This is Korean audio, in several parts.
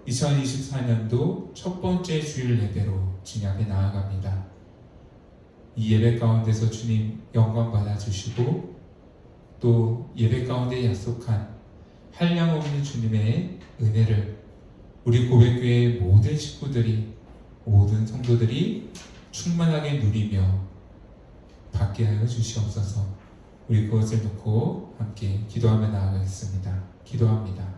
2024년도 첫 번째 주일 예배로 주님 앞에 나아갑니다. 이 예배 가운데서 주님 영광 받아주시고 또 예배 가운데 약속한 한량없는 주님의 은혜를 우리 고백교회의 모든 식구들이, 모든 성도들이 충만하게 누리며 받게 하여 주시옵소서. 우리 그것을 놓고 함께 기도하며 나아가겠습니다. 기도합니다.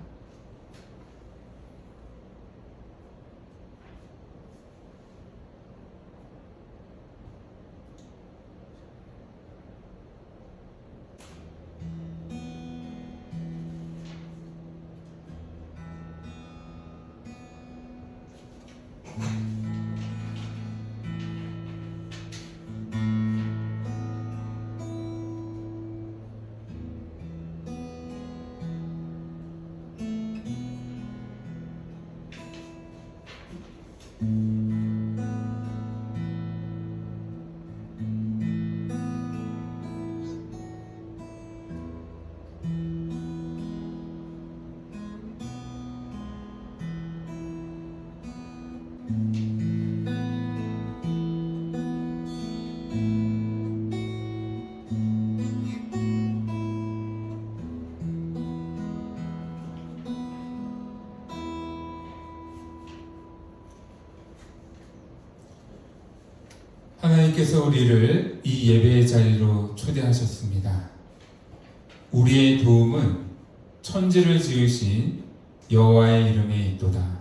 하나님께서 우리를 이 예배의 자리로 초대하셨습니다. 우리의 도움은 천지를 지으신 여호와의 이름에 있도다.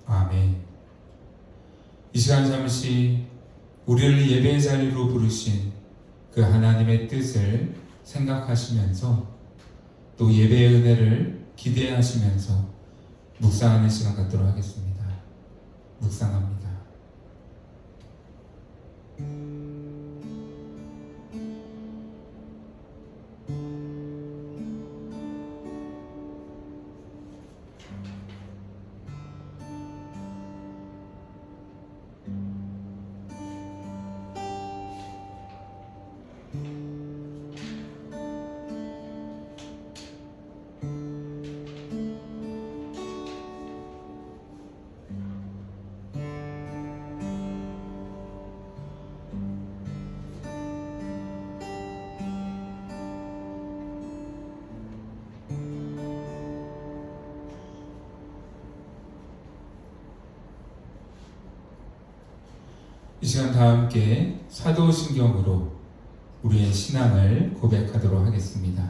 아멘. 이 시간 잠시 우리를 예배의 자리로 부르신 그 하나님의 뜻을 생각하시면서 또 예배의 은혜를 기대하시면서 묵상하는 시간 갖도록 하겠습니다. 묵상합니다. 이 시간 다 함께 사도신경으로 우리의 신앙을 고백하도록 하겠습니다.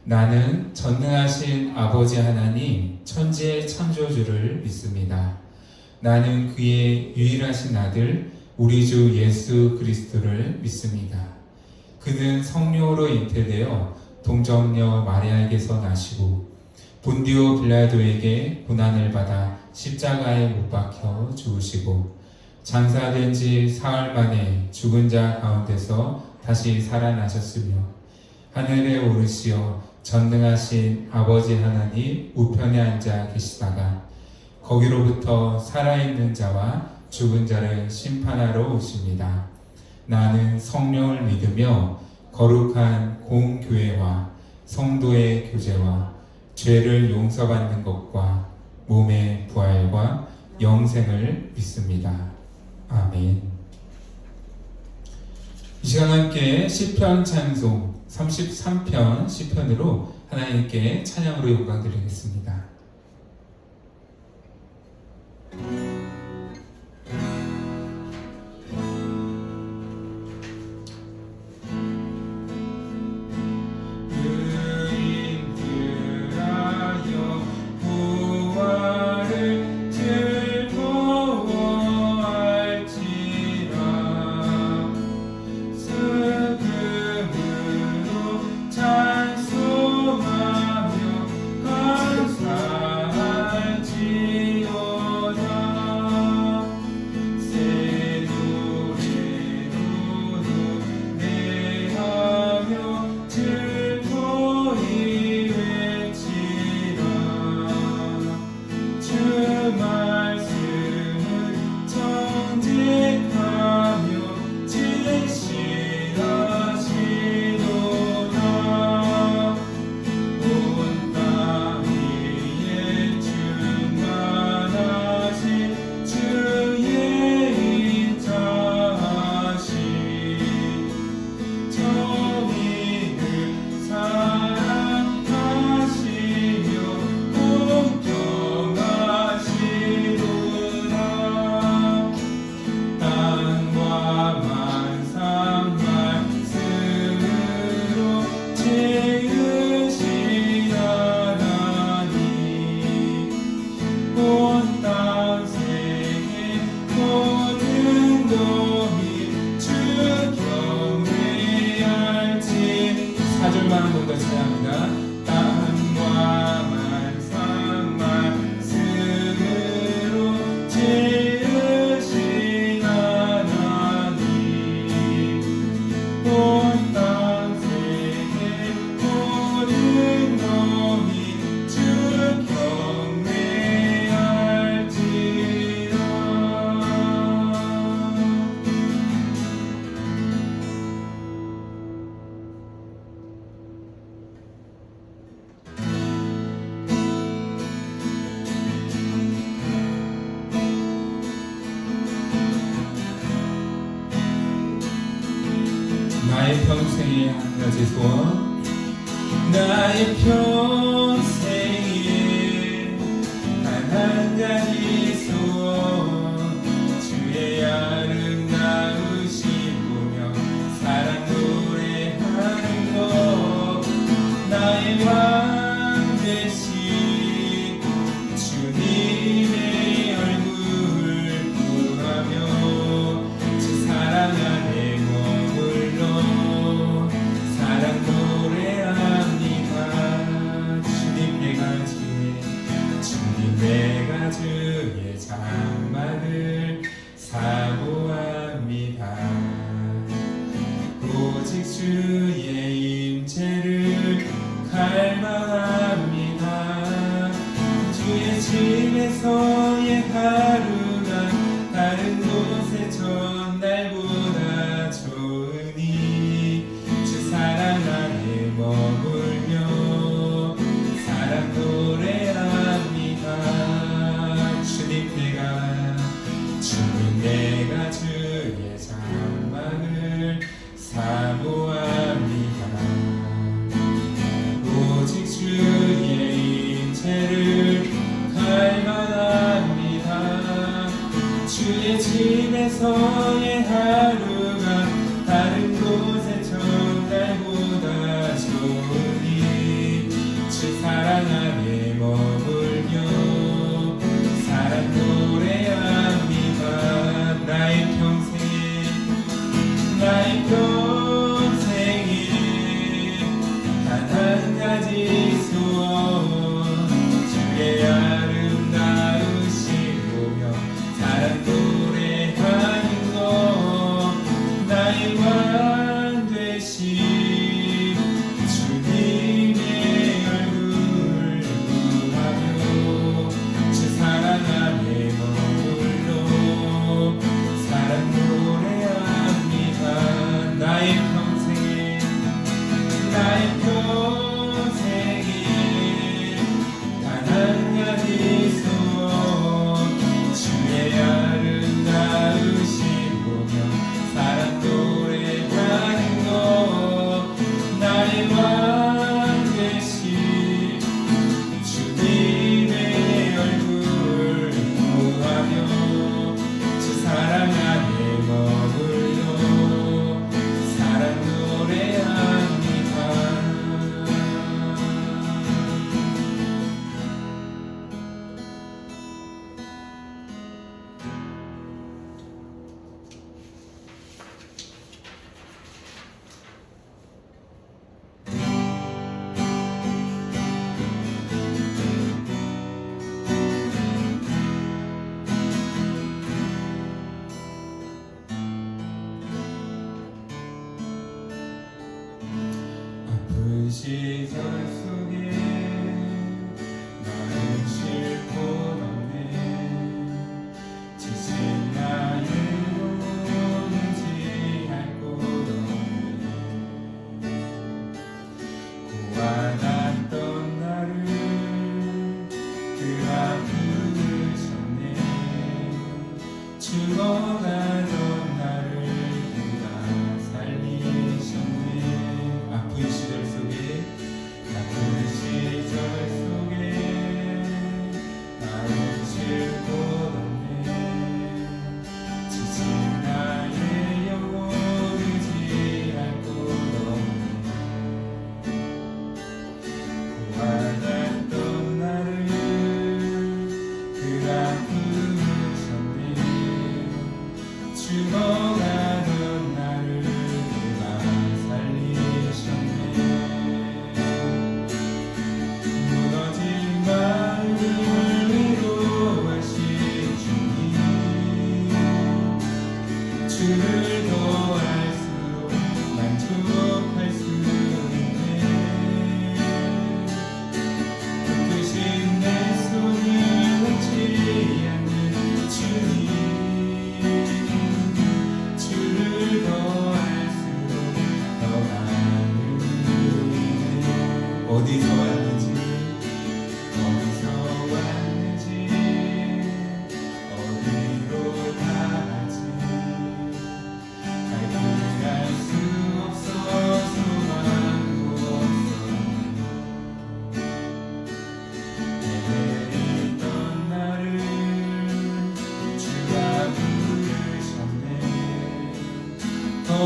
나는 전능하신 아버지 하나님 천지의 창조주를 믿습니다. 나는 그의 유일하신 아들 우리 주 예수 그리스도를 믿습니다. 그는 성령으로 잉태되어 동정녀 마리아에게서 나시고 본디오 빌라도에게 고난을 받아 십자가에 못 박혀 죽으시고 장사된 지 사흘 만에 죽은 자 가운데서 다시 살아나셨으며 하늘에 오르시어 전능하신 아버지 하나님 우편에 앉아 계시다가 거기로부터 살아있는 자와 죽은 자를 심판하러 오십니다. 나는 성령을 믿으며 거룩한 공교회와 성도의 교제와 죄를 용서받는 것과 몸의 부활과 영생을 믿습니다. 아멘. 이 시간 함께 시편 찬송 33편 시편으로 하나님께 찬양으로 영광 드리겠습니다. 찬송하며 감사 나의 평생의 한 가지 소원, 나의 평생에 한 가지 소원, 주의 아름다우신 보며 사랑 노래하는 것, 나의 왕 되신 주님의 얼굴 구하며 주 사랑 안에 머물러 사랑 노래합니다. 주님 내가 주의 장막을 사모합니다. 오직 주의 임재를 갈망합니다. 주의 집에서의 하루가 다른 곳의 전날보다 좋으니 주 사랑 안에 머물며 사랑 노래합니다. 주님 내가 주의 장막을 사모합니다. 오직 주의 임재를 갈망합니다. 주의 집에서의 하루가 다른 곳의 전날보다 좋으니 주 사랑 안에 머물며 사랑 노래합니다. 나의 평생에 한 가지 소원, 주의 아름다우신 보며 사랑 노래하는 것,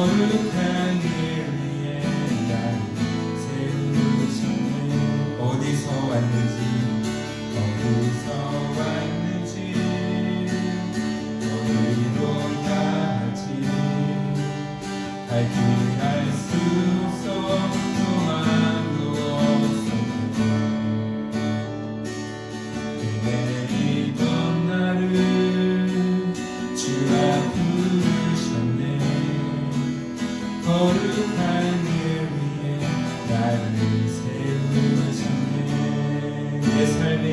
거룩한 길 위에 나를 세우셨네. 어디서 왔는지 너희도 다 알지. 갈 길 알 수 없어 소망도 없었네. 내리던 나를 주가 부르셨네. 거룩한 길 위에 나를 세우셨네. 내 삶에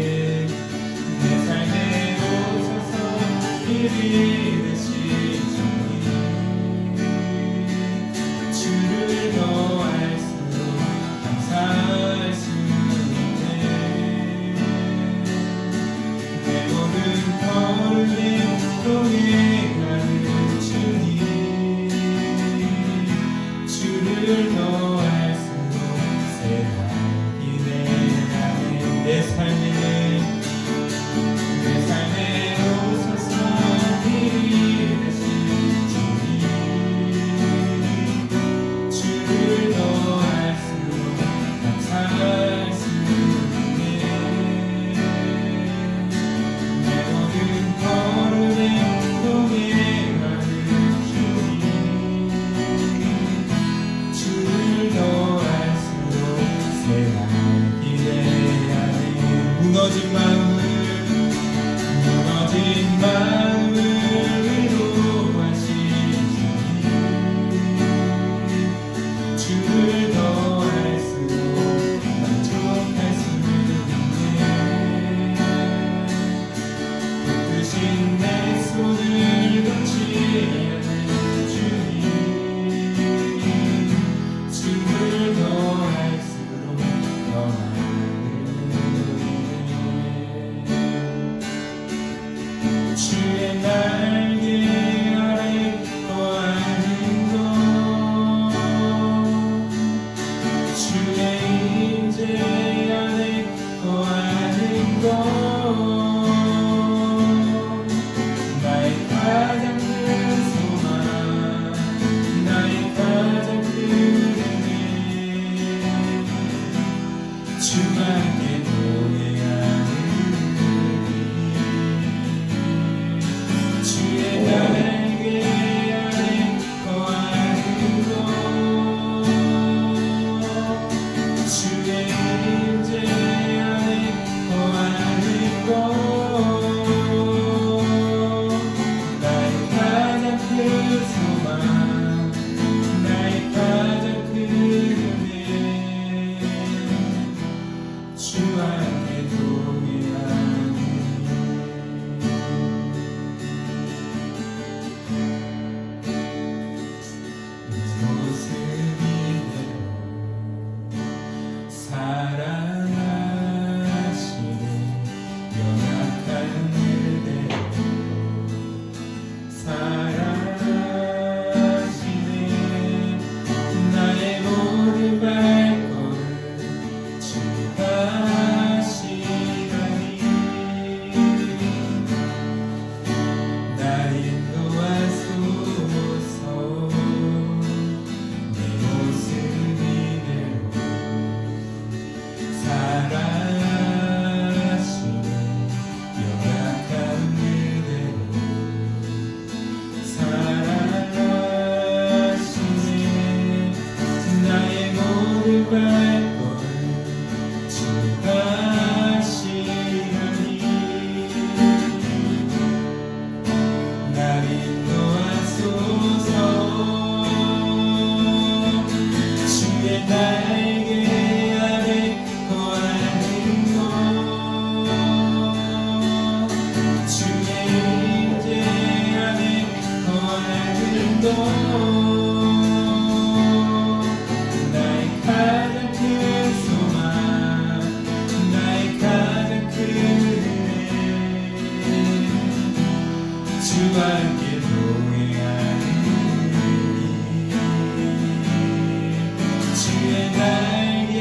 오셔서 길이 되신 주님, 주를 더 알수록 감사할 수 있네. 내 모든 걸음에 동행하는 주님, 주를 더 알수록 새하기 내가네. 내 삶에 오셔서 길이 되신 주님, 주를 더 알수록 감사할 수 있네. 내 모든 걸음에 동행하는 주님, 주를 더 알수록 새하기 내가네. 무너진 마음을 위로하신 주님, 주를 더 알수록 만족할 수 있네. 붙드신 내 손을 놓지 않는 주님, 주를 더 알수록 주의 날개 아래 거하는 것, 주의 임재 안에 거하는 것, 나의 가장 큰 소망, 나의 가장 큰 은혜, 주와 함께 동행하는 주의 날개 아래 거하는 것, 주의 임재 안에 거하는 것, 나의 가장 큰 소망, 나의 가장 큰 은혜, 주와 함께 동행하는 사랑하시네. 연약한 그대로 사랑하시네. 나의 모든 발걸음 주가 하시나니 날 인도하소서. 내 모습 이대로 사랑하시네. 연약한 그대로 사랑하시네. 나의 모든 발걸음 주가 하시나니 날 인도하소서. 주의 날개 아래 거하는 것, 주의 임재 안에 거하는 것, 나의 가장 큰 소망, 나의 가장 큰 은혜, 주와 함께 동행하는 주의 날개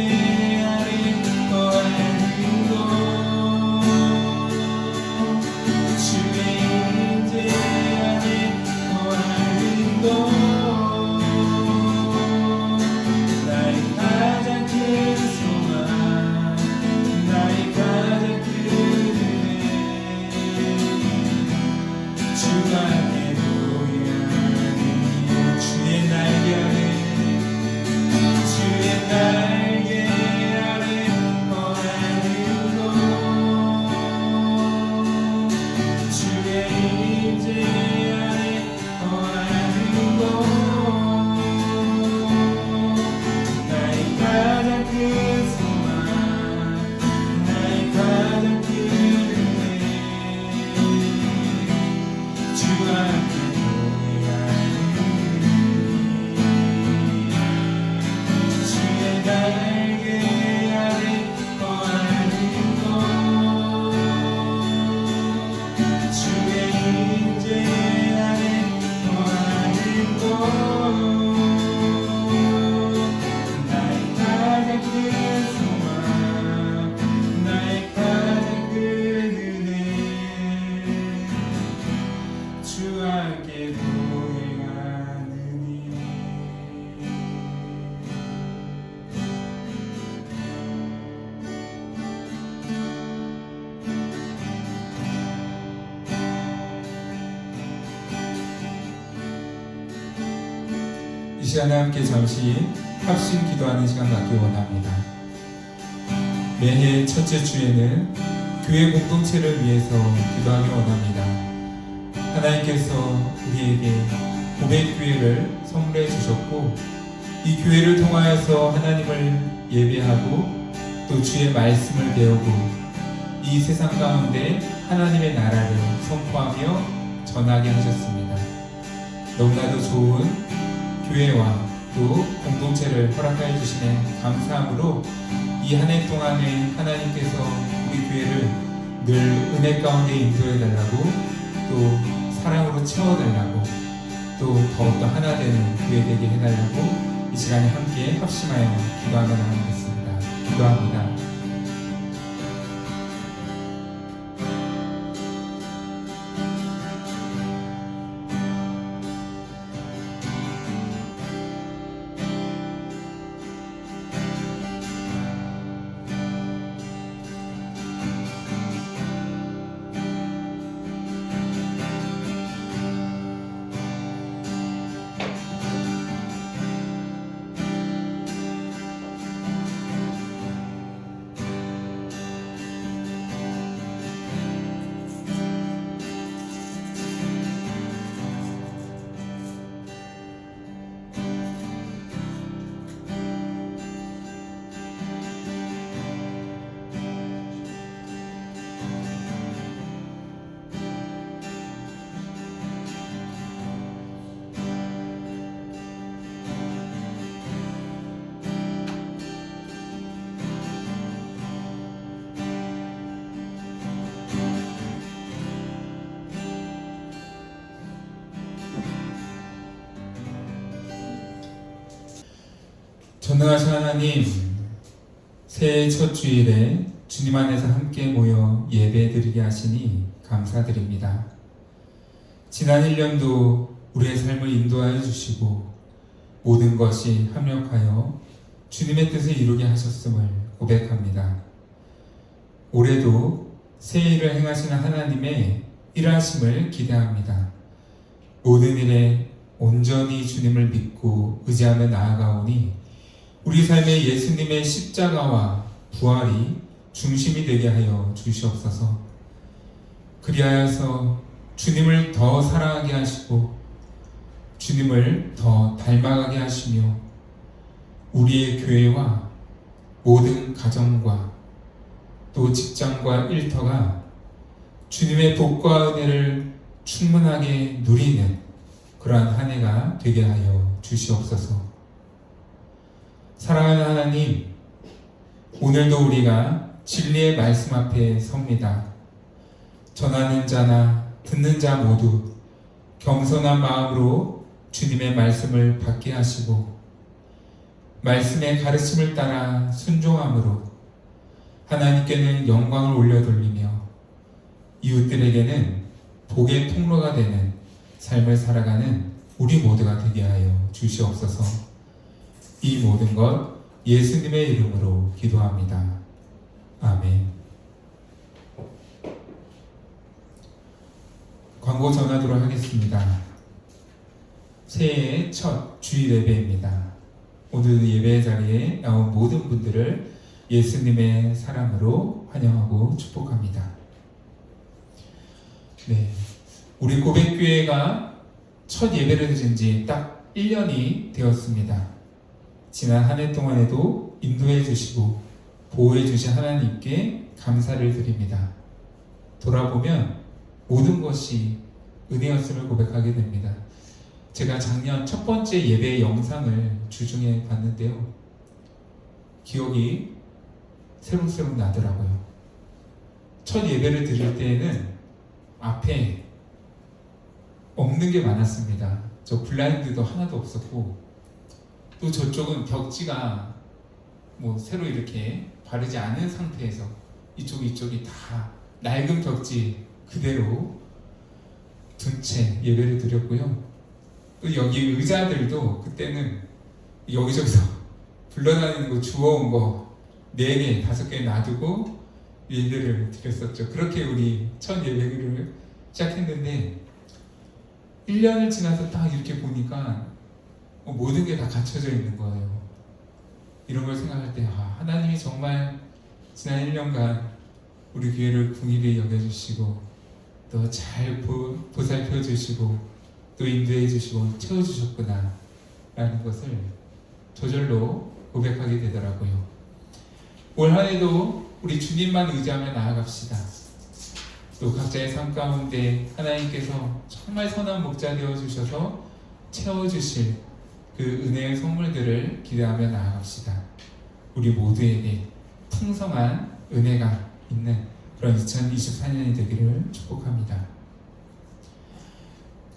아래 거하는 것, 주의 임재 안에 거하는 것, 시간에 함께 잠시 합심 기도하는 시간 갖기 원합니다. 매해 첫째 주에는 교회 공동체를 위해서 기도하기 원합니다. 하나님께서 우리에게 고백교회를 선물해 주셨고, 이 교회를 통하여서 하나님을 예배하고 또 주의 말씀을 배우고 이 세상 가운데 하나님의 나라를 선포하며 전하게 하셨습니다. 너무나도 좋은 교회와 또 공동체를 허락하여 주시는 감사함으로 이 한 해 동안에 하나님께서 우리 교회를 늘 은혜 가운데 인도해 달라고, 또 사랑으로 채워달라고, 또 더욱더 하나 되는 교회 되게 해달라고 이 시간에 함께 합심하여 기도하며 나가겠습니다. 기도합니다. 전능하신 하나님, 새해 첫 주일에 주님 안에서 함께 모여 예배드리게 하시니 감사드립니다. 지난 1년도 우리의 삶을 인도하여 주시고 모든 것이 합력하여 주님의 뜻을 이루게 하셨음을 고백합니다. 올해도 새 일을 행하시는 하나님의 일하심을 기대합니다. 모든 일에 온전히 주님을 믿고 의지하며 나아가오니 우리 삶에 예수님의 십자가와 부활이 중심이 되게 하여 주시옵소서. 그리하여서 주님을 더 사랑하게 하시고 주님을 더 닮아가게 하시며 우리의 교회와 모든 가정과 또 직장과 일터가 주님의 복과 은혜를 충분하게 누리는 그러한 한 해가 되게 하여 주시옵소서. 사랑하는 하나님, 오늘도 우리가 진리의 말씀 앞에 섭니다. 전하는 자나 듣는 자 모두 겸손한 마음으로 주님의 말씀을 받게 하시고 말씀의 가르침을 따라 순종함으로 하나님께는 영광을 올려돌리며 이웃들에게는 복의 통로가 되는 삶을 살아가는 우리 모두가 되게 하여 주시옵소서. 이 모든 것 예수님의 이름으로 기도합니다. 아멘. 광고 전하도록 하겠습니다. 새해의 첫 주일 예배입니다. 오늘 예배 자리에 나온 모든 분들을 예수님의 사랑으로 환영하고 축복합니다. 네, 우리 고백교회가 첫 예배를 드린 지 딱 1년이 되었습니다. 지난 한 해 동안에도 인도해 주시고 보호해 주신 하나님께 감사를 드립니다. 돌아보면 모든 것이 은혜였음을 고백하게 됩니다. 제가 작년 첫 번째 예배 영상을 주중에 봤는데요. 기억이 새록새록 나더라고요. 첫 예배를 드릴 때에는 앞에 없는 게 많았습니다. 저 블라인드도 하나도 없었고 또 저쪽은 벽지가 뭐 새로 이렇게 바르지 않은 상태에서 이쪽이 다 낡은 벽지 그대로 둔 채 예배를 드렸고요. 또 여기 의자들도 그때는 여기저기서 불러다니는 거 주워온 거 4개, 5개 놔두고 예배를 드렸었죠. 그렇게 우리 첫 예배를 시작했는데 1년을 지나서 딱 이렇게 보니까 모든 게 다 갖춰져 있는 거예요. 이런 걸 생각할 때 하나님이 정말 지난 1년간 우리 교회를 긍휼히 여겨주시고 또 잘 보살펴 주시고 또 인도해 주시고 채워주셨구나 라는 것을 저절로 고백하게 되더라고요. 올 한 해도 우리 주님만 의지하며 나아갑시다. 또 각자의 삶 가운데 하나님께서 정말 선한 목자 되어 주셔서 채워주실 그 은혜의 선물들을 기대하며 나아갑시다. 우리 모두에게 풍성한 은혜가 있는 그런 2024년이 되기를 축복합니다.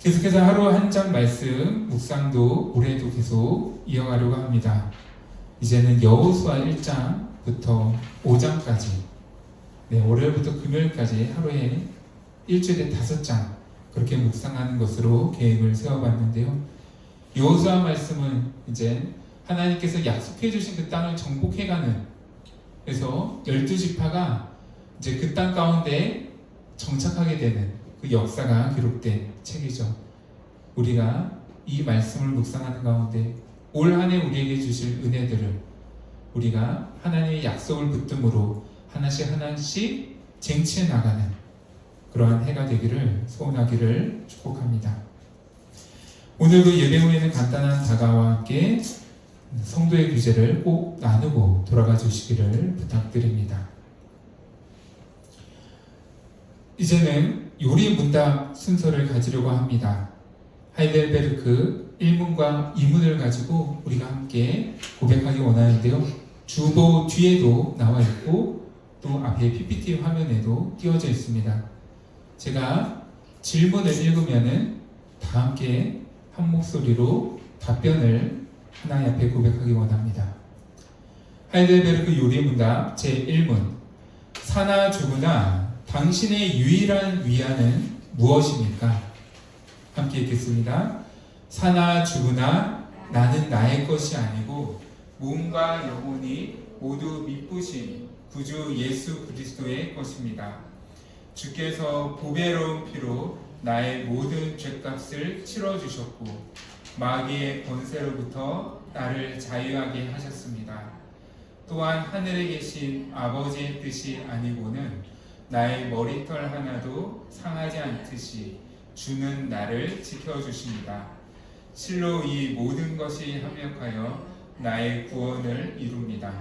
계속해서 하루 한 장 말씀 묵상도 올해도 계속 이어가려고 합니다. 이제는 여호수아 1장부터 5장까지 월요일부터 금요일까지 하루에 일주일에 5장 그렇게 묵상하는 것으로 계획을 세워봤는데요. 여호수아 말씀은 이제 하나님께서 약속해 주신 그 땅을 정복해가는, 그래서 12지파가 이제 그 땅 가운데 정착하게 되는 그 역사가 기록된 책이죠. 우리가 이 말씀을 묵상하는 가운데 올 한 해 우리에게 주실 은혜들을 우리가 하나님의 약속을 붙듦으로 하나씩 하나씩 쟁취해 나가는 그러한 해가 되기를 소원하기를 축복합니다. 오늘도 예배 후에는 간단한 다가와 함께 성도의 규제를 꼭 나누고 돌아가 주시기를 부탁드립니다. 이제는 요리 문답 순서를 가지려고 합니다. 하이델베르크 1문과 2문을 가지고 우리가 함께 고백하기 원하는데요. 주보 뒤에도 나와 있고 또 앞에 PPT 화면에도 띄워져 있습니다. 제가 질문을 읽으면은 다 함께 한 목소리로 답변을 하나님 앞에 고백하기 원합니다. 하이델베르크 요리 문답 제1문. 사나 죽으나 당신의 유일한 위안은 무엇입니까? 함께 읽겠습니다. 사나 죽으나 나는 나의 것이 아니고 몸과 영혼이 모두 미쁘신 구주 예수 그리스도의 것입니다. 주께서 보배로운 피로 나의 모든 죄값을 치러주셨고 마귀의 권세로부터 나를 자유하게 하셨습니다. 또한 하늘에 계신 아버지의 뜻이 아니고는 나의 머리털 하나도 상하지 않듯이 주는 나를 지켜주십니다. 실로 이 모든 것이 합력하여 나의 구원을 이룹니다.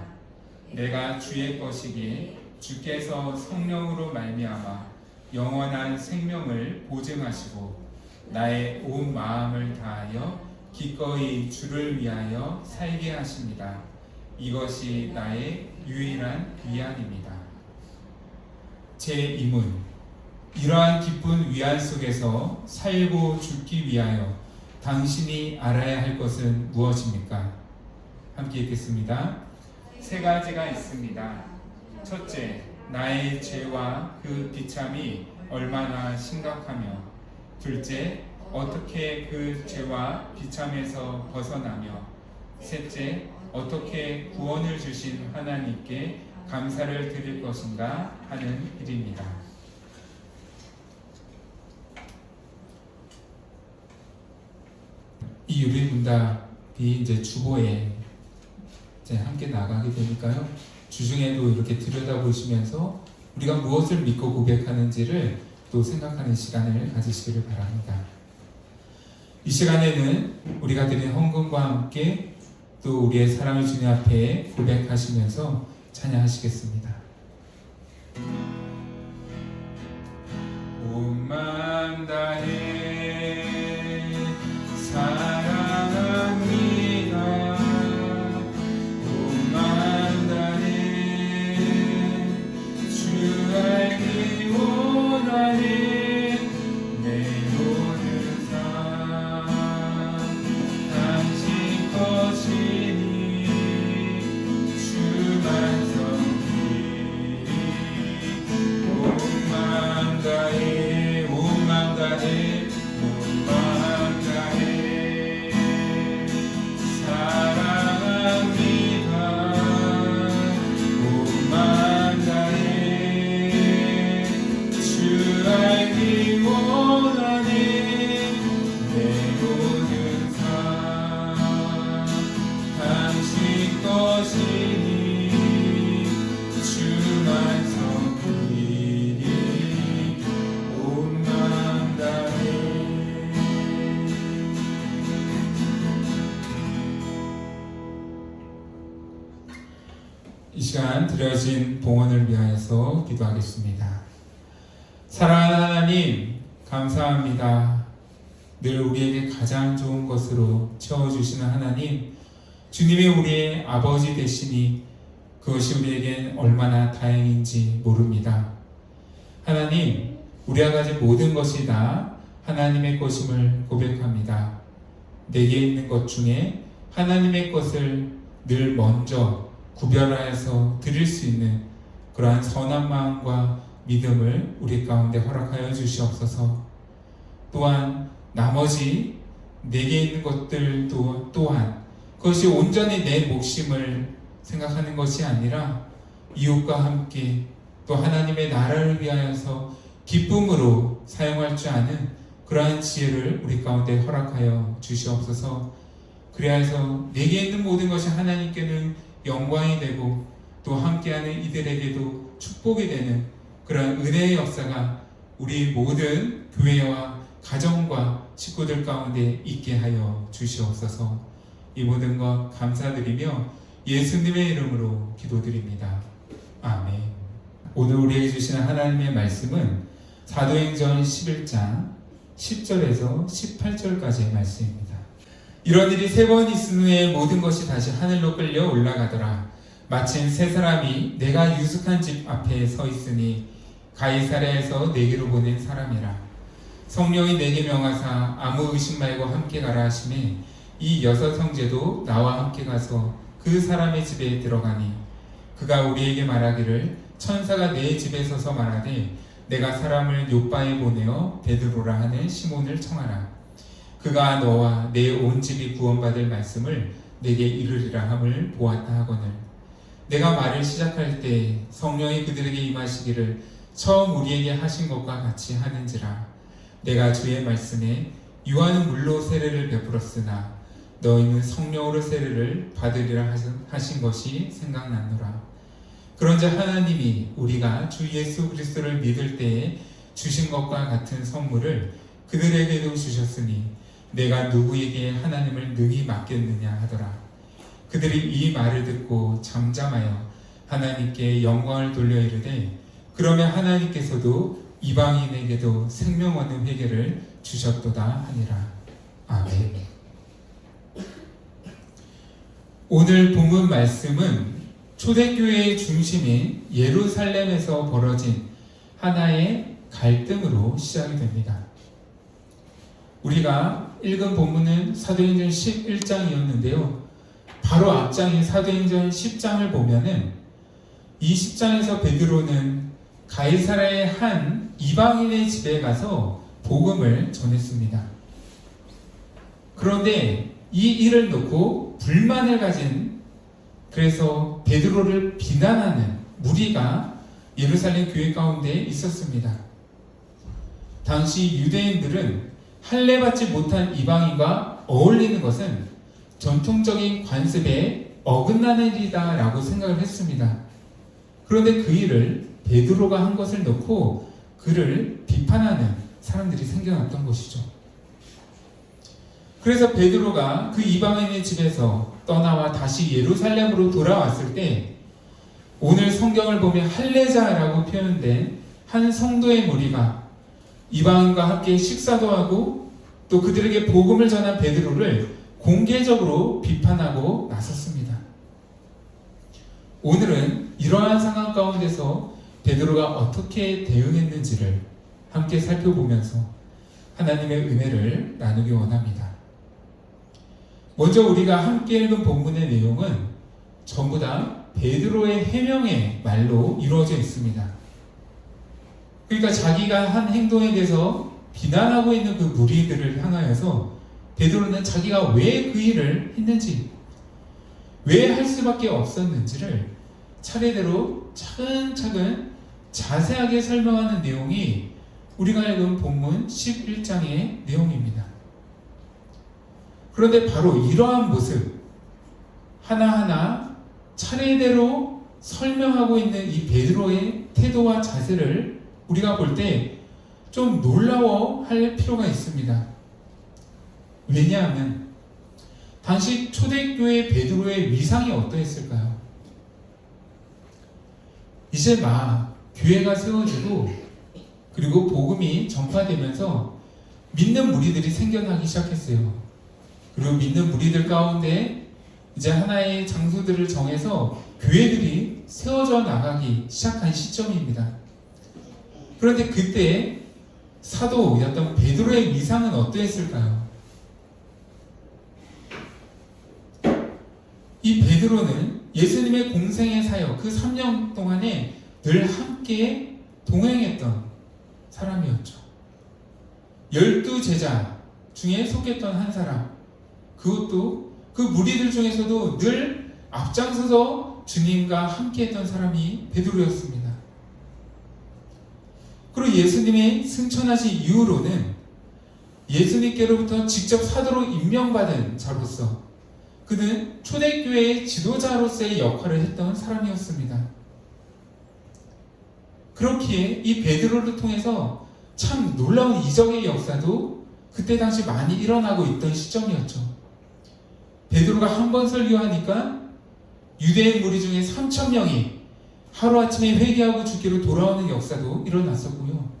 내가 주의 것이기에 주께서 성령으로 말미암아 영원한 생명을 보증하시고 나의 온 마음을 다하여 기꺼이 주를 위하여 살게 하십니다. 이것이 나의 유일한 위안입니다. 제2문. 이러한 기쁜 위안 속에서 살고 죽기 위하여 당신이 알아야 할 것은 무엇입니까? 함께 읽겠습니다. 3가지가 있습니다. 첫째, 나의 죄와 그 비참이 얼마나 심각하며, 둘째, 어떻게 그 죄와 비참에서 벗어나며, 셋째, 어떻게 구원을 주신 하나님께 감사를 드릴 것인가 하는 일입니다. 이 유리문답이 이제 주보에 이제 함께 나가게 되니까요. 주중에도 이렇게 들여다보시면서 우리가 무엇을 믿고 고백하는지를 또 생각하는 시간을 가지시기를 바랍니다. 이 시간에는 우리가 드린 헌금과 함께 또 우리의 사랑을 주님 앞에 고백하시면서 찬양하시겠습니다. 온 마음 다해 사랑합니다. 온 마음 다해 주 알기 원하네. 내 모든 삶 당신 것이니 주만 사랑합니다. 온 마음 다해 주 시간 드려진 봉헌을 위하여서 기도하겠습니다. 사랑하는 하나님, 감사합니다. 늘 우리에게 가장 좋은 것으로 채워주시는 하나님, 주님이 우리의 아버지 되시니 그것이 우리에겐 얼마나 다행인지 모릅니다. 하나님, 우리가 가진 모든 것이 다 하나님의 것임을 고백합니다. 내게 있는 것 중에 하나님의 것을 늘 먼저 구별하여서 드릴 수 있는 그러한 선한 마음과 믿음을 우리 가운데 허락하여 주시옵소서. 또한 나머지 내게 있는 것들도 또한 그것이 온전히 내 몫임을 생각하는 것이 아니라 이웃과 함께 또 하나님의 나라를 위하여서 기쁨으로 사용할 줄 아는 그러한 지혜를 우리 가운데 허락하여 주시옵소서. 그래야 해서 내게 있는 모든 것이 하나님께는 영광이 되고 또 함께하는 이들에게도 축복이 되는 그러한 은혜의 역사가 우리 모든 교회와 가정과 식구들 가운데 있게 하여 주시옵소서. 이 모든 것 감사드리며 예수님의 이름으로 기도드립니다. 아멘. 오늘 우리에게 주시는 하나님의 말씀은 사도행전 11장 10절에서 18절까지의 말씀입니다. 이런 일이 3번 있은 후에 모든 것이 다시 하늘로 끌려 올라가더라. 마침 3사람이 내가 유숙한 집 앞에 서 있으니 가이사랴에서 내게로 보낸 사람이라. 성령이 내게 명하사 아무 의심 말고 함께 가라 하시매 이 6 형제도 나와 함께 가서 그 사람의 집에 들어가니 그가 우리에게 말하기를 천사가 내 집에 서서 말하되 내가 사람을 요바에 보내어 베드로라 하는 시몬을 청하라. 그가 너와 내 온 집이 구원받을 말씀을 내게 이르리라 함을 보았다 하거늘 내가 말을 시작할 때 성령이 그들에게 임하시기를 처음 우리에게 하신 것과 같이 하는지라. 내가 주의 말씀에 요한은 물로 세례를 베풀었으나 너희는 성령으로 세례를 받으리라 하신 것이 생각났노라. 그런즉 하나님이 우리가 주 예수 그리스도를 믿을 때에 주신 것과 같은 선물을 그들에게도 주셨으니 내가 누구에게 하나님을 능히 맡겼느냐 하더라. 그들이 이 말을 듣고 잠잠하여 하나님께 영광을 돌려 이르되 그러면 하나님께서도 이방인에게도 생명 얻는 회개를 주셨도다 하니라. 아멘. 오늘 본문 말씀은 초대교회의 중심인 예루살렘에서 벌어진 하나의 갈등으로 시작이 됩니다. 우리가 읽은 본문은 사도행전 11장이었는데요. 바로 앞장인 사도행전 10장을 보면은 이 10장에서 베드로는 가이사랴의 한 이방인의 집에 가서 복음을 전했습니다. 그런데 이 일을 놓고 불만을 가진 그래서 베드로를 비난하는 무리가 예루살렘 교회 가운데 있었습니다. 당시 유대인들은 할례받지 못한 이방인과 어울리는 것은 전통적인 관습에 어긋나는 일이다 라고 생각을 했습니다. 그런데 그 일을 베드로가 한 것을 놓고 그를 비판하는 사람들이 생겨났던 것이죠. 그래서 베드로가 그 이방인의 집에서 떠나와 다시 예루살렘으로 돌아왔을 때 오늘 성경을 보면 할례자라고 표현된 한 성도의 무리가 이방인과 함께 식사도 하고 또 그들에게 복음을 전한 베드로를 공개적으로 비판하고 나섰습니다. 오늘은 이러한 상황 가운데서 베드로가 어떻게 대응했는지를 함께 살펴보면서 하나님의 은혜를 나누기 원합니다. 먼저 우리가 함께 읽은 본문의 내용은 전부 다 베드로의 해명의 말로 이루어져 있습니다. 그러니까 자기가 한 행동에 대해서 비난하고 있는 그 무리들을 향하여서 베드로는 자기가 왜 그 일을 했는지, 왜 할 수밖에 없었는지를 차례대로 차근차근 자세하게 설명하는 내용이 우리가 읽은 본문 11장의 내용입니다. 그런데 바로 이러한 모습 하나하나 차례대로 설명하고 있는 이 베드로의 태도와 자세를 우리가 볼 때 좀 놀라워할 필요가 있습니다. 왜냐하면 당시 초대교회 베드로의 위상이 어떠했을까요? 이제 막 교회가 세워지고 그리고 복음이 전파되면서 믿는 무리들이 생겨나기 시작했어요. 그리고 믿는 무리들 가운데 이제 하나의 장소들을 정해서 교회들이 세워져 나가기 시작한 시점입니다. 그런데 그때 사도였던 베드로의 위상은 어떠했을까요? 이 베드로는 예수님의 공생의 사역 그 3년 동안에 늘 함께 동행했던 사람이었죠. 12제자 중에 속했던 한 사람, 그것도 그 무리들 중에서도 늘 앞장서서 주님과 함께했던 사람이 베드로였습니다. 그리고 예수님의 승천하신 이후로는 예수님께로부터 직접 사도로 임명받은 자로서 그는 초대교회의 지도자로서의 역할을 했던 사람이었습니다. 그렇기에 이 베드로를 통해서 참 놀라운 이적의 역사도 그때 당시 많이 일어나고 있던 시점이었죠. 베드로가 한 번 설교하니까 유대인 무리 중에 3,000명이 하루아침에 회개하고 주기로 돌아오는 역사도 일어났었고요.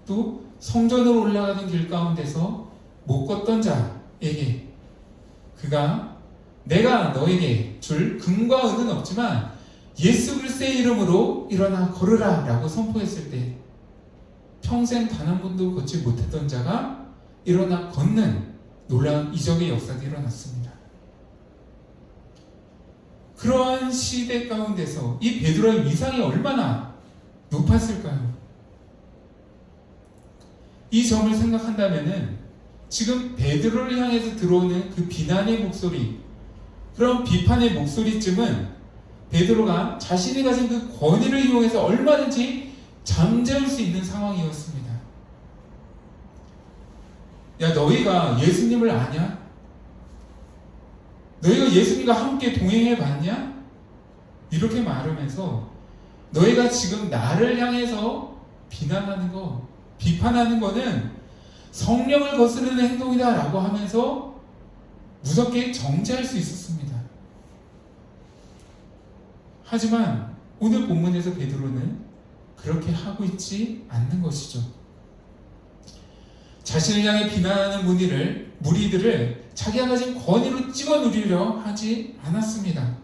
또 성전으로 올라가는 길 가운데서 못 걷던 자에게 그가 내가 너에게 줄 금과 은은 없지만 예수 그리스도의 이름으로 일어나 걸으라 라고 선포했을 때 평생 단 한 번도 걷지 못했던 자가 일어나 걷는 놀라운 이적의 역사도 일어났습니다. 그러한 시대 가운데서 이 베드로의 위상이 얼마나 높았을까요? 이 점을 생각한다면은 지금 베드로를 향해서 들어오는 그 비난의 목소리, 그런 비판의 목소리쯤은 베드로가 자신이 가진 그 권위를 이용해서 얼마든지 잠재울 수 있는 상황이었습니다. 야, 너희가 예수님을 아냐? 너희가 예수님과 함께 동행해 봤냐? 이렇게 말하면서 너희가 지금 나를 향해서 비난하는 거, 비판하는 거는 성령을 거스르는 행동이다 라고 하면서 무섭게 정죄할 수 있었습니다. 하지만 오늘 본문에서 베드로는 그렇게 하고 있지 않는 것이죠. 자신을 향해 비난하는 무리들을 자기가 가진 권위로 찍어 누리려 하지 않았습니다.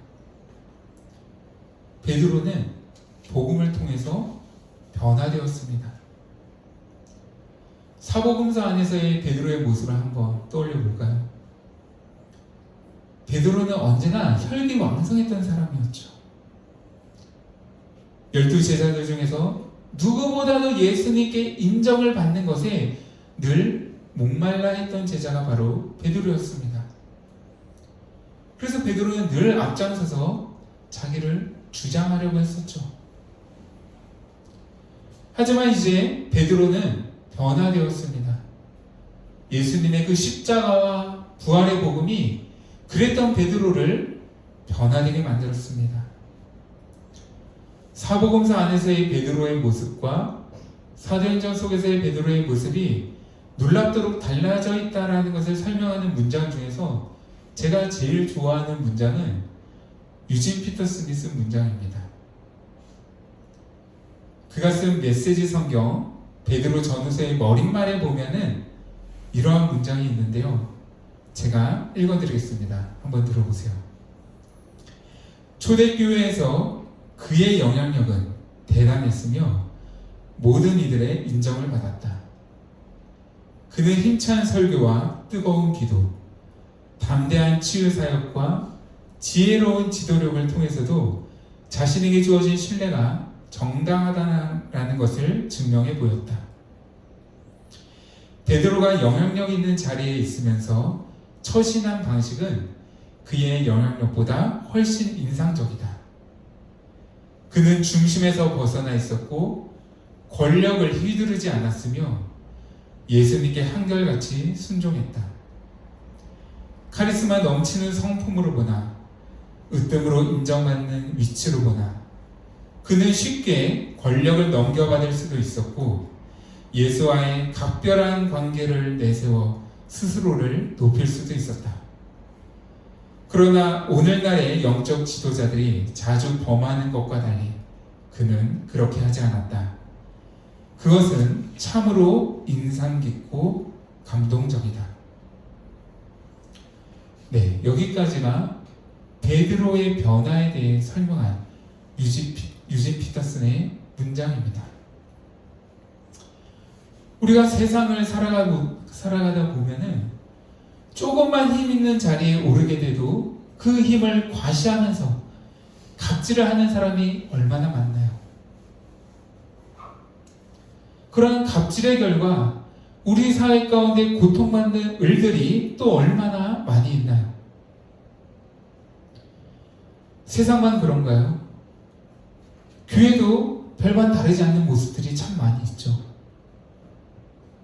베드로는 복음을 통해서 변화되었습니다. 사복음서 안에서의 베드로의 모습을 한번 떠올려 볼까요? 베드로는 언제나 혈기왕성했던 사람이었죠. 12제자들 중에서 누구보다도 예수님께 인정을 받는 것에 늘 목말라 했던 제자가 바로 베드로였습니다. 그래서 베드로는 늘 앞장서서 자기를 주장하려고 했었죠. 하지만 이제 베드로는 변화되었습니다. 예수님의 그 십자가와 부활의 복음이 그랬던 베드로를 변화되게 만들었습니다. 사복음서 안에서의 베드로의 모습과 사도행전 속에서의 베드로의 모습이 놀랍도록 달라져 있다는 것을 설명하는 문장 중에서 제가 제일 좋아하는 문장은 유진 피터슨이 쓴 문장입니다. 그가 쓴 메시지 성경 베드로 전후서의 머릿말에 보면은 이러한 문장이 있는데요. 제가 읽어드리겠습니다. 한번 들어보세요. 초대교회에서 그의 영향력은 대단했으며 모든 이들의 인정을 받았다. 그는 힘찬 설교와 뜨거운 기도, 담대한 치유 사역과 지혜로운 지도력을 통해서도 자신에게 주어진 신뢰가 정당하다는 것을 증명해 보였다. 베드로가 영향력 있는 자리에 있으면서 처신한 방식은 그의 영향력보다 훨씬 인상적이다. 그는 중심에서 벗어나 있었고 권력을 휘두르지 않았으며 예수님께 한결같이 순종했다. 카리스마 넘치는 성품으로 보나 으뜸으로 인정받는 위치로 보나 그는 쉽게 권력을 넘겨받을 수도 있었고 예수와의 각별한 관계를 내세워 스스로를 높일 수도 있었다. 그러나 오늘날의 영적 지도자들이 자주 범하는 것과 달리 그는 그렇게 하지 않았다. 그것은 참으로 인상 깊고 감동적이다. 네, 여기까지가 베드로의 변화에 대해 설명한 유진 피터슨의 문장입니다. 우리가 세상을 살아가다 보면은 조금만 힘 있는 자리에 오르게 돼도 그 힘을 과시하면서 갑질을 하는 사람이 얼마나 많나요? 그러한 갑질의 결과 우리 사회 가운데 고통받는 을들이 또 얼마나 많이 있나요? 세상만 그런가요? 교회도 별반 다르지 않는 모습들이 참 많이 있죠.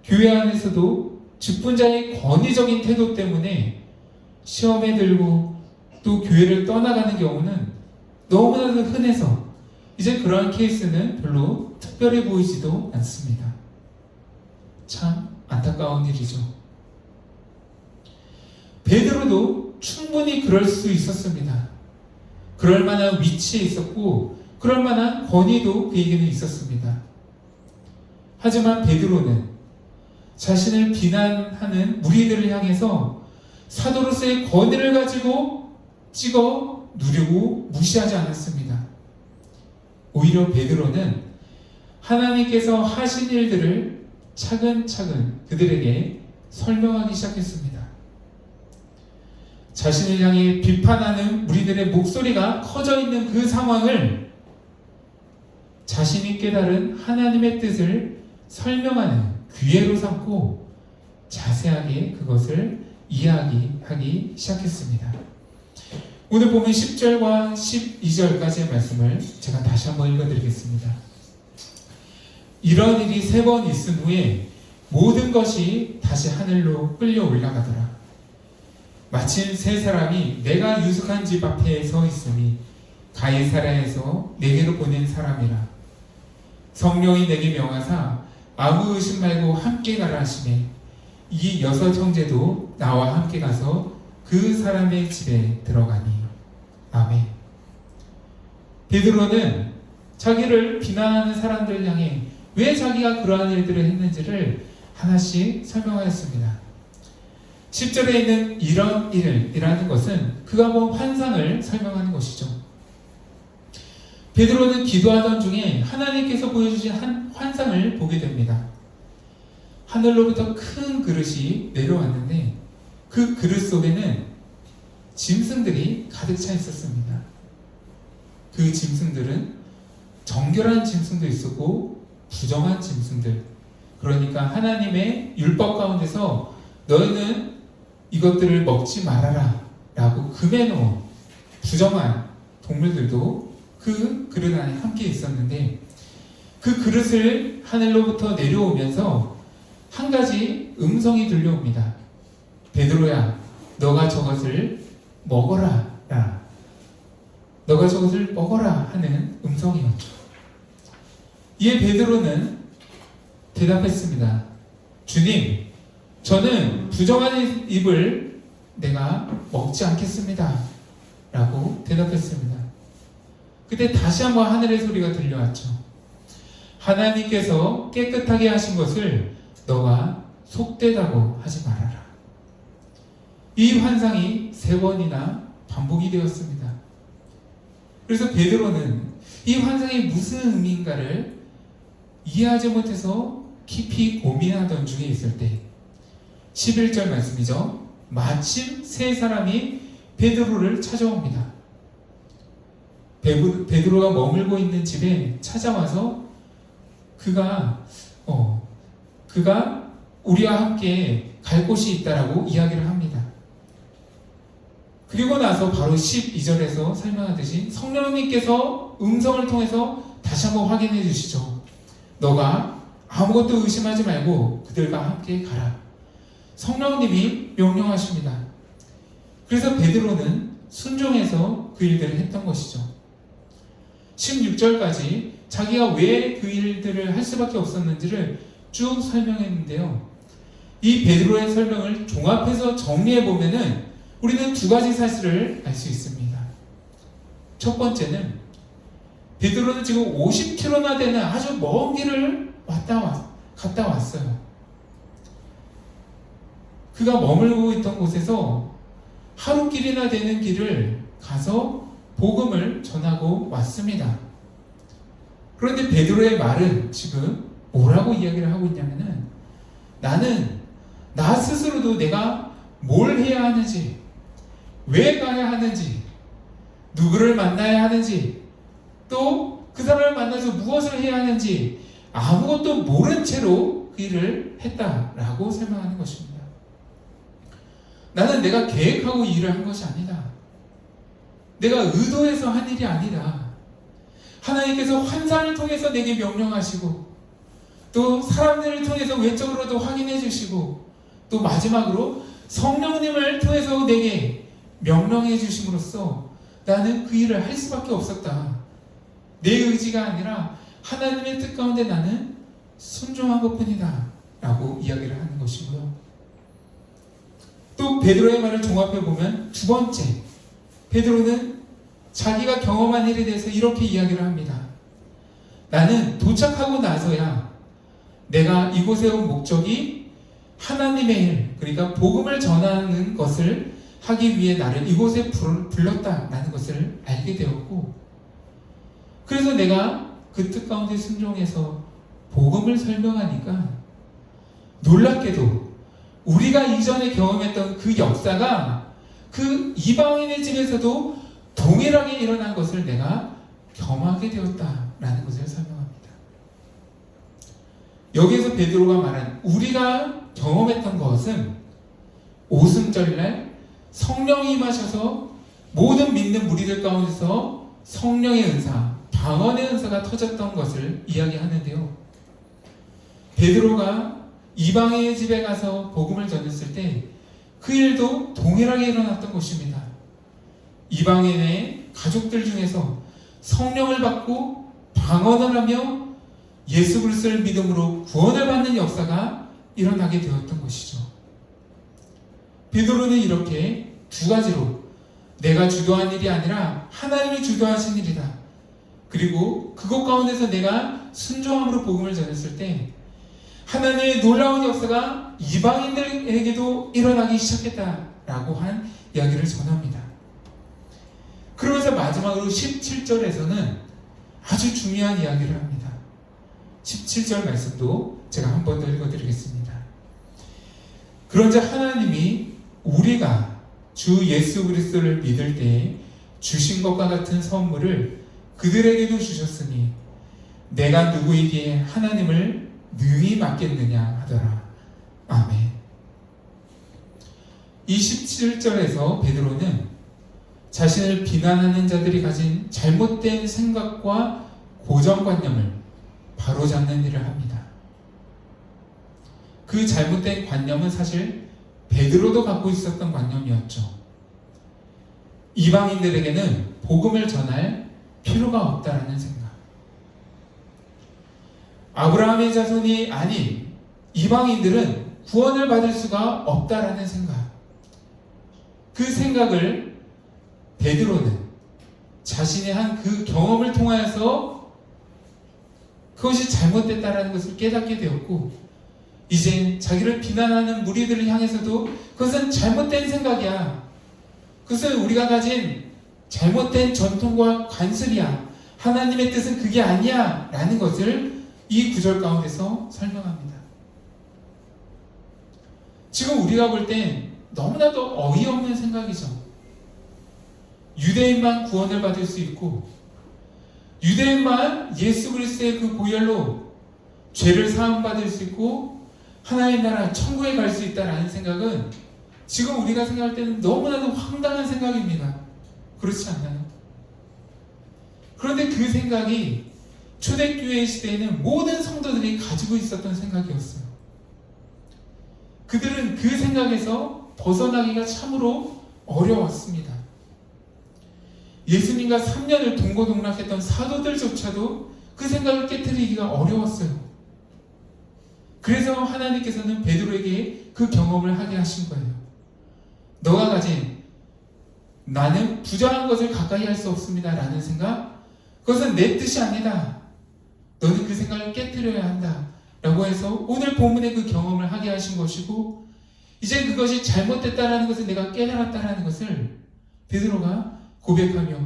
교회 안에서도 직분자의 권위적인 태도 때문에 시험에 들고 또 교회를 떠나가는 경우는 너무나도 흔해서 이제 그러한 케이스는 별로 특별해 보이지도 않습니다. 참 안타까운 일이죠. 베드로도 충분히 그럴 수 있었습니다. 그럴 만한 위치에 있었고 그럴 만한 권위도 그에게는 있었습니다. 하지만 베드로는 자신을 비난하는 무리들을 향해서 사도로서의 권위를 가지고 찍어 누르고 무시하지 않았습니다. 오히려 베드로는 하나님께서 하신 일들을 차근차근 그들에게 설명하기 시작했습니다. 자신을 향해 비판하는 무리들의 목소리가 커져 있는 그 상황을 자신이 깨달은 하나님의 뜻을 설명하는 기회로 삼고 자세하게 그것을 이야기하기 시작했습니다. 오늘 보면 10절과 12절까지의 말씀을 제가 다시 한번 읽어드리겠습니다. 이런 일이 3번 있은 후에 모든 것이 다시 하늘로 끌려 올라가더라. 마침 3사람이 내가 유숙한 집 앞에 서 있으니 가이사랴에서 내게로 보낸 사람이라. 성령이 내게 명하사 아무 의심 말고 함께 가라 하시매 이 6 형제도 나와 함께 가서 그 사람의 집에 들어가니. 아멘. 베드로는 자기를 비난하는 사람들을 향해 왜 자기가 그러한 일들을 했는지를 하나씩 설명하였습니다. 10절에 있는 이런 일이라는 것은 그가 본 환상을 설명하는 것이죠. 베드로는 기도하던 중에 하나님께서 보여주신 한 환상을 보게 됩니다. 하늘로부터 큰 그릇이 내려왔는데 그 그릇 속에는 짐승들이 가득 차 있었습니다. 그 짐승들은 정결한 짐승도 있었고 부정한 짐승들, 그러니까 하나님의 율법 가운데서 너희는 이것들을 먹지 말아라 라고 금해놓은 부정한 동물들도 그 그릇 안에 함께 있었는데 그 그릇을 하늘로부터 내려오면서 한 가지 음성이 들려옵니다. 베드로야, 너가 저것을 먹어라 라. 너가 저것을 먹어라 하는 음성이었죠. 이에 베드로는 대답했습니다. 주님, 저는 부정한 입을 내가 먹지 않겠습니다 라고 대답했습니다. 그때 다시 한번 하늘의 소리가 들려왔죠. 하나님께서 깨끗하게 하신 것을 너가 속되다고 하지 말아라. 이 환상이 3번이나 반복이 되었습니다. 그래서 베드로는 이 환상이 무슨 의미인가를 이해하지 못해서 깊이 고민하던 중에 있을 때 11절 말씀이죠. 마침 3사람이 베드로를 찾아옵니다. 베드로가 머물고 있는 집에 찾아와서 그가 우리와 함께 갈 곳이 있다라고 이야기를 합니다. 그리고 나서 바로 12절에서 설명하듯이 성령님께서 음성을 통해서 다시 한번 확인해 주시죠. 너가 아무것도 의심하지 말고 그들과 함께 가라. 성령님이 명령하십니다. 그래서 베드로는 순종해서 그 일들을 했던 것이죠. 16절까지 자기가 왜 그 일들을 할 수밖에 없었는지를 쭉 설명했는데요. 이 베드로의 설명을 종합해서 정리해보면은 우리는 2가지 사실을 알 수 있습니다. 첫 번째는 베드로는 지금 50km나 되는 아주 먼 길을 갔다 왔어요. 그가 머물고 있던 곳에서 하루길이나 되는 길을 가서 복음을 전하고 왔습니다. 그런데 베드로의 말은 지금 뭐라고 이야기를 하고 있냐면은, 나는 나 스스로도 내가 뭘 해야 하는지, 왜 가야 하는지, 누구를 만나야 하는지, 또 그 사람을 만나서 무엇을 해야 하는지 아무것도 모른 채로 그 일을 했다라고 설명하는 것입니다. 나는 내가 계획하고 일을 한 것이 아니다. 내가 의도해서 한 일이 아니다. 하나님께서 환상을 통해서 내게 명령하시고, 또 사람들을 통해서 외적으로도 확인해 주시고, 또 마지막으로 성령님을 통해서 내게 명령해 주심으로써 나는 그 일을 할 수밖에 없었다. 내 의지가 아니라 하나님의 뜻 가운데 나는 순종한 것뿐이다 라고 이야기를 하는 것이고요. 또 베드로의 말을 종합해 보면 두 번째, 베드로는 자기가 경험한 일에 대해서 이렇게 이야기를 합니다. 나는 도착하고 나서야 내가 이곳에 온 목적이 하나님의 일, 그러니까 복음을 전하는 것을 하기 위해 나를 이곳에 불렀다라는 것을 알게 되었고, 그래서 내가 그 뜻 가운데 순종해서 복음을 설명하니까 놀랍게도 우리가 이전에 경험했던 그 역사가 그 이방인의 집에서도 동일하게 일어난 것을 내가 경험하게 되었다라는 것을 설명합니다. 여기에서 베드로가 말한 우리가 경험했던 것은 오순절날 성령이 임하셔서 모든 믿는 무리들 가운데서 성령의 은사, 방언의 은사가 터졌던 것을 이야기하는데요. 베드로가 이방인의 집에 가서 복음을 전했을 때 그 일도 동일하게 일어났던 것입니다. 이방인의 가족들 중에서 성령을 받고 방언을 하며 예수 그리스도를 믿음으로 구원을 받는 역사가 일어나게 되었던 것이죠. 베드로는 이렇게 두 가지로 내가 주도한 일이 아니라 하나님이 주도하신 일이다. 그리고 그것 가운데서 내가 순종함으로 복음을 전했을 때 하나님의 놀라운 역사가 이방인들에게도 일어나기 시작했다라고 한 이야기를 전합니다. 그러면서 마지막으로 17절에서는 아주 중요한 이야기를 합니다. 17절 말씀도 제가 한 번 더 읽어드리겠습니다. 그런즉 하나님이 우리가 주 예수 그리스도를 믿을 때에 주신 것과 같은 선물을 그들에게도 주셨으니 내가 누구에게 하나님을 능히 맡겠느냐 하더라. 아멘. 이 17절에서 베드로는 자신을 비난하는 자들이 가진 잘못된 생각과 고정관념을 바로잡는 일을 합니다. 그 잘못된 관념은 사실 베드로도 갖고 있었던 관념이었죠. 이방인들에게는 복음을 전할 필요가 없다라는 생각. 아브라함의 자손이 아닌 이방인들은 구원을 받을 수가 없다라는 생각. 그 생각을 베드로는 자신이 한 그 경험을 통하여서 그것이 잘못됐다라는 것을 깨닫게 되었고, 이제 자기를 비난하는 무리들을 향해서도 그것은 잘못된 생각이야. 그것은 우리가 가진 잘못된 전통과 관습이야. 하나님의 뜻은 그게 아니야. 라는 것을 이 구절 가운데서 설명합니다. 지금 우리가 볼 땐 너무나도 어이없는 생각이죠. 유대인만 구원을 받을 수 있고, 유대인만 예수 그리스도의 그 보혈로 죄를 사함받을 수 있고 하나님 나라 천국에 갈 수 있다라는 생각은 지금 우리가 생각할 때는 너무나도 황당한 생각입니다. 그렇지 않나요? 그런데 그 생각이 초대교회 시대에는 모든 성도들이 가지고 있었던 생각이었어요. 그들은 그 생각에서 벗어나기가 참으로 어려웠습니다. 예수님과 3년을 동고동락했던 사도들조차도 그 생각을 깨트리기가 어려웠어요. 그래서 하나님께서는 베드로에게 그 경험을 하게 하신 거예요. 너가 가진 나는 부정한 것을 가까이 할 수 없습니다 라는 생각, 그것은 내 뜻이 아니다. 너는 그 생각을 깨뜨려야 한다. 라고 해서 오늘 본문의 그 경험을 하게 하신 것이고, 이제 그것이 잘못됐다라는 것을 내가 깨달았다라는 것을 베드로가 고백하며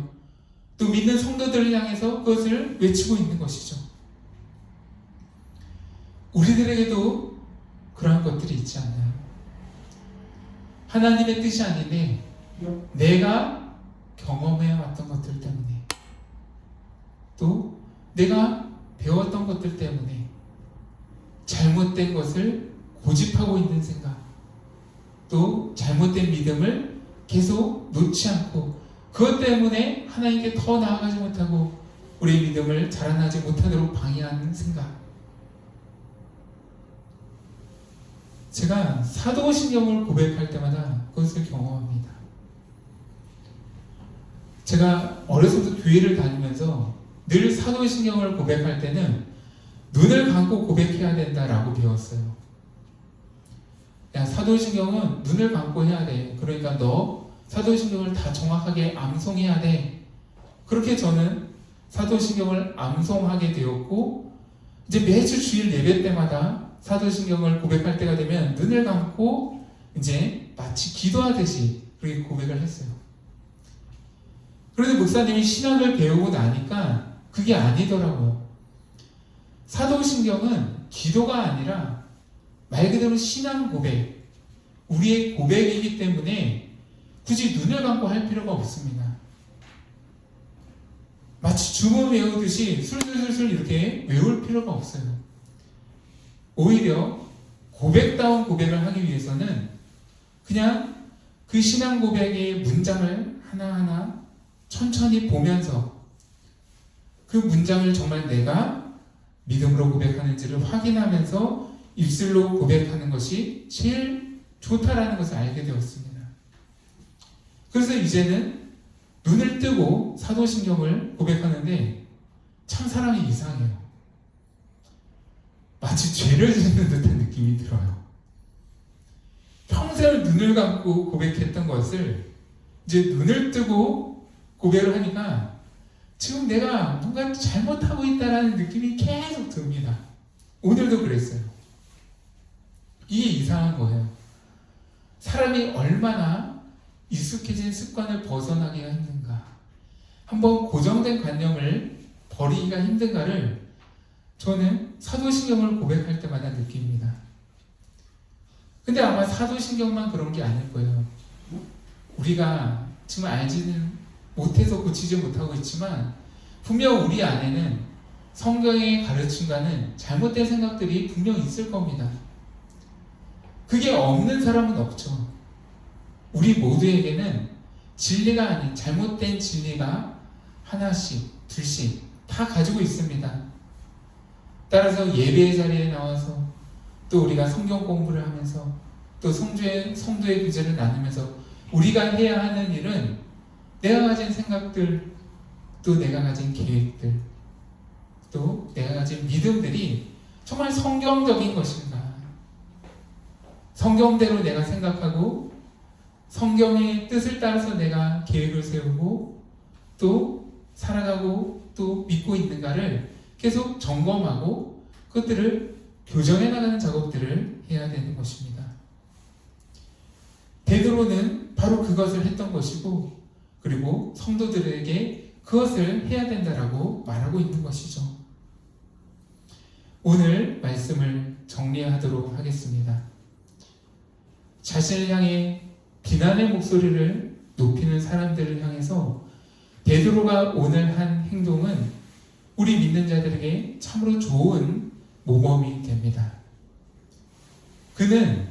또 믿는 성도들을 향해서 그것을 외치고 있는 것이죠. 우리들에게도 그러한 것들이 있지 않나요? 하나님의 뜻이 아닌데 내가 경험해 왔던 것들 때문에, 또 내가 배웠던 것들 때문에 잘못된 것을 고집하고 있는 생각, 또 잘못된 믿음을 계속 놓지 않고 그것 때문에 하나님께 더 나아가지 못하고 우리의 믿음을 자라나지 못하도록 방해하는 생각. 제가 사도신경을 고백할 때마다 그것을 경험합니다. 제가 어려서부터 교회를 다니면서 늘 사도신경을 고백할 때는 눈을 감고 고백해야 된다라고 배웠어요. 야, 사도신경은 눈을 감고 해야 돼. 그러니까 너 사도신경을 다 정확하게 암송해야 돼. 그렇게 저는 사도신경을 암송하게 되었고, 이제 매주 주일 예배 때마다 사도신경을 고백할 때가 되면 눈을 감고 이제 마치 기도하듯이 그렇게 고백을 했어요. 그런데 목사님이 신학을 배우고 나니까 그게 아니더라고요. 사도신경은 기도가 아니라 말 그대로 신앙 고백, 우리의 고백이기 때문에 굳이 눈을 감고 할 필요가 없습니다. 마치 주문 외우듯이 술술술술 이렇게 외울 필요가 없어요. 오히려 고백다운 고백을 하기 위해서는 그냥 그 신앙 고백의 문장을 하나하나 천천히 보면서 그 문장을 정말 내가 믿음으로 고백하는지를 확인하면서 입술로 고백하는 것이 제일 좋다라는 것을 알게 되었습니다. 그래서 이제는 눈을 뜨고 사도신경을 고백하는데 참 사람이 이상해요. 마치 죄를 짓는 듯한 느낌이 들어요. 평생을 눈을 감고 고백했던 것을 이제 눈을 뜨고 고백을 하니까 지금 내가 뭔가 잘못하고 있다라는 느낌이 계속 듭니다. 오늘도 그랬어요. 이게 이상한 거예요. 사람이 얼마나 익숙해진 습관을 벗어나기가 힘든가, 한번 고정된 관념을 버리기가 힘든가를 저는 사도신경을 고백할 때마다 느낍니다. 근데 아마 사도신경만 그런 게 아닐 거예요. 우리가 지금 알지는 못해서 고치지 못하고 있지만 분명 우리 안에는 성경의 가르침과는 잘못된 생각들이 분명 있을 겁니다. 그게 없는 사람은 없죠. 우리 모두에게는 진리가 아닌 잘못된 진리가 하나씩, 둘씩 다 가지고 있습니다. 따라서 예배의 자리에 나와서 또 우리가 성경 공부를 하면서 또 성도의 교제를 나누면서 우리가 해야 하는 일은 내가 가진 생각들, 또 내가 가진 계획들, 또 내가 가진 믿음들이 정말 성경적인 것인가, 성경대로 내가 생각하고 성경의 뜻을 따라서 내가 계획을 세우고 또 살아가고 또 믿고 있는가를 계속 점검하고 그것들을 교정해 나가는 작업들을 해야 되는 것입니다. 베드로는 바로 그것을 했던 것이고, 그리고 성도들에게 그것을 해야 된다라고 말하고 있는 것이죠. 오늘 말씀을 정리하도록 하겠습니다. 자신을 향해 비난의 목소리를 높이는 사람들을 향해서 베드로가 오늘 한 행동은 우리 믿는 자들에게 참으로 좋은 모범이 됩니다. 그는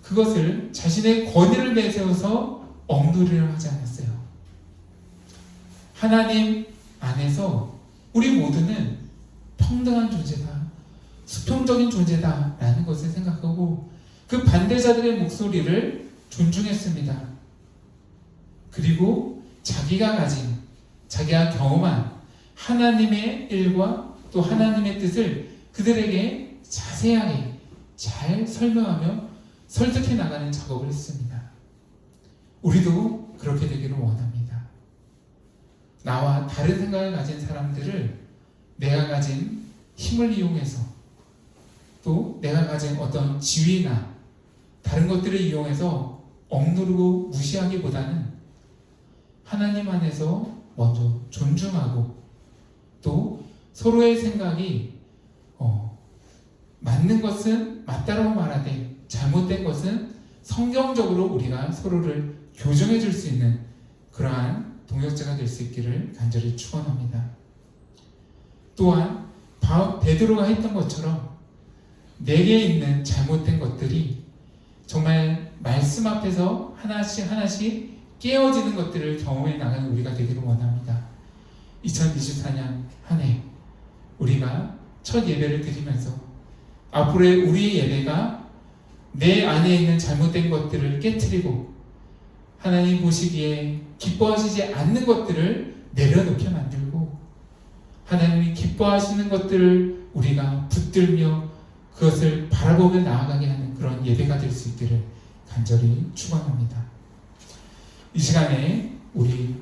그것을 자신의 권위를 내세워서 억누르려 하지 않았어요. 하나님 안에서 우리 모두는 평등한 존재다, 수평적인 존재다 라는 것을 생각하고 그 반대자들의 목소리를 존중했습니다. 그리고 자기가 가진, 자기가 경험한 하나님의 일과 또 하나님의 뜻을 그들에게 자세하게 잘 설명하며 설득해 나가는 작업을 했습니다. 우리도 그렇게 되기를 원합니다. 나와 다른 생각을 가진 사람들을 내가 가진 힘을 이용해서 또 내가 가진 어떤 지위나 다른 것들을 이용해서 억누르고 무시하기보다는 하나님 안에서 먼저 존중하고 또 서로의 생각이 맞는 것은 맞다라고 말하되 잘못된 것은 성경적으로 우리가 서로를 교정해 줄 수 있는 그러한 동역자가 될 수 있기를 간절히 축원합니다. 또한 베드로가 했던 것처럼 내게 있는 잘못된 것들이 정말 말씀 앞에서 하나씩 깨어지는 것들을 경험해 나가는 우리가 되기를 원합니다. 2024년 한 해 우리가 첫 예배를 드리면서 앞으로의 우리의 예배가 내 안에 있는 잘못된 것들을 깨트리고 하나님 보시기에 기뻐하시지 않는 것들을 내려놓게 만들고 하나님이 기뻐하시는 것들을 우리가 붙들며 그것을 바라보며 나아가게 하는 그런 예배가 될 수 있기를 간절히 축원합니다. 이 시간에 우리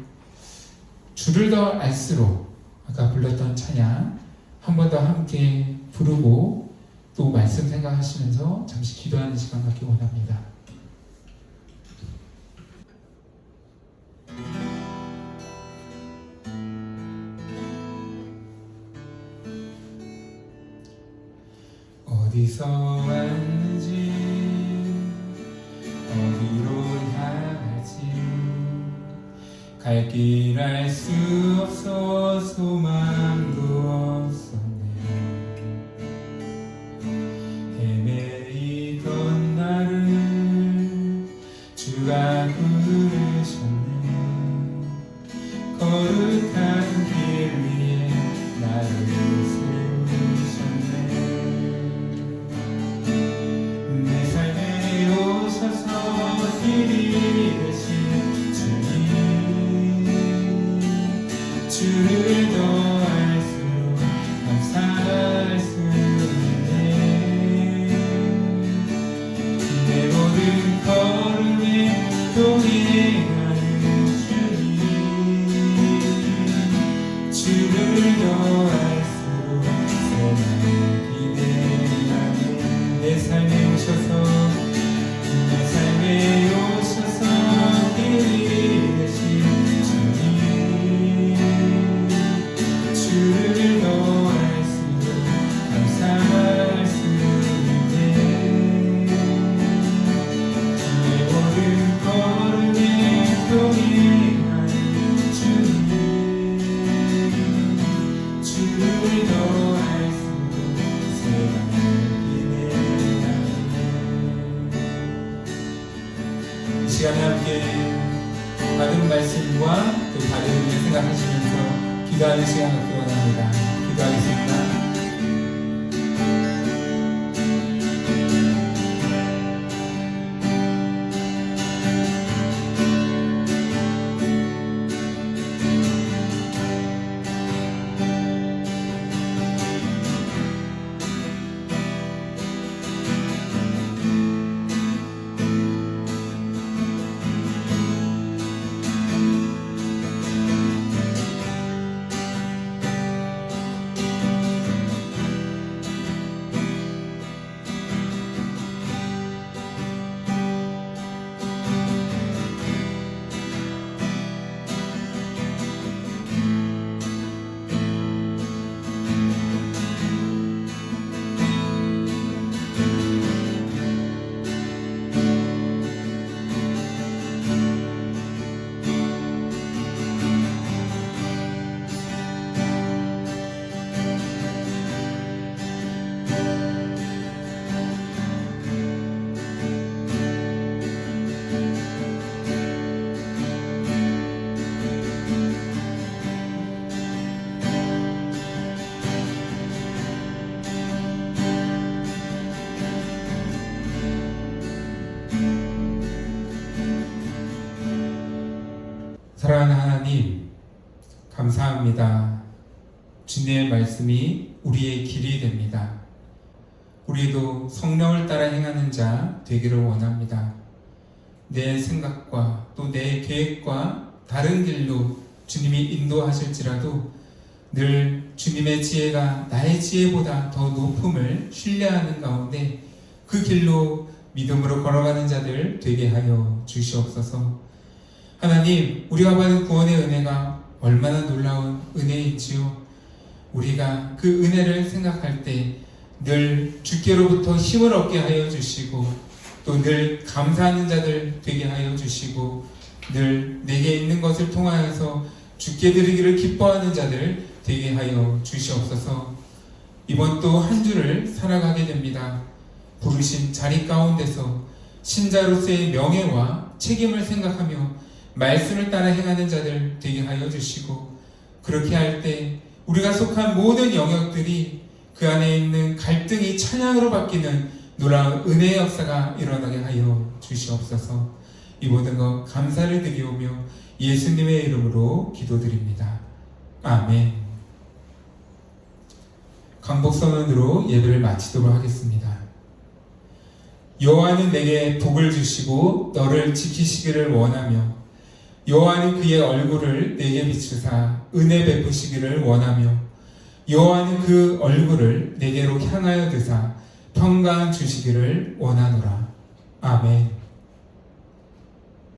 주를 더 알수록 아까 불렀던 찬양 한 번 더 함께 부르고 또 말씀 생각하시면서 잠시 기도하는 시간 갖기 원합니다. 어디서 왔는지 어디로 향할지 갈 길 알 수 없어 소망도 없었네. 헤매이던 나를 주가 부르셨네. 거룩한 길 위에 나를 세우셨네. 내 삶에 오셔서 길이 되신 주님, 주를 더 알수록 감사할 수 있네. 내 모든 걸음에 동행하는 주님, 주를 더 알수록 새날 기대하네. 내 삶에 오셔서 길이 되신 주님, 주를 더 알수록 감사할 수 있네. 내 모든 걸음에 동행하는 주님, 주를 더 알수록 새날 이 시간에 함께 받은 말씀과 또 다른 의미 생각하시면서 기도하는 시간 갖기 원합니다. 기도하겠습니다. 사랑하는 하나님, 감사합니다. 주님의 말씀이 우리의 길이 됩니다. 우리도 성령을 따라 행하는 자 되기를 원합니다. 내 생각과 또 내 계획과 다른 길로 주님이 인도하실지라도 늘 주님의 지혜가 나의 지혜보다 더 높음을 신뢰하는 가운데 그 길로 믿음으로 걸어가는 자들 되게 하여 주시옵소서. 하나님, 우리가 받은 구원의 은혜가 얼마나 놀라운 은혜인지요. 우리가 그 은혜를 생각할 때 늘 주께로부터 힘을 얻게 하여 주시고 또 늘 감사하는 자들 되게 하여 주시고 늘 내게 있는 것을 통하여서 주께 드리기를 기뻐하는 자들 되게 하여 주시옵소서. 이번 또 한 주를 살아가게 됩니다. 부르신 자리 가운데서 신자로서의 명예와 책임을 생각하며 말씀을 따라 행하는 자들 되게 하여 주시고, 그렇게 할 때 우리가 속한 모든 영역들이 그 안에 있는 갈등이 찬양으로 바뀌는 놀라운 은혜의 역사가 일어나게 하여 주시옵소서. 이 모든 것 감사를 드리오며 예수님의 이름으로 기도드립니다. 아멘. 강복선언으로 예배를 마치도록 하겠습니다. 여호와는 내게 복을 주시고 너를 지키시기를 원하며, 여호와는 그의 얼굴을 내게 비추사 은혜 베푸시기를 원하며, 여호와는 그 얼굴을 내게로 향하여 드사 평강 주시기를 원하노라. 아멘.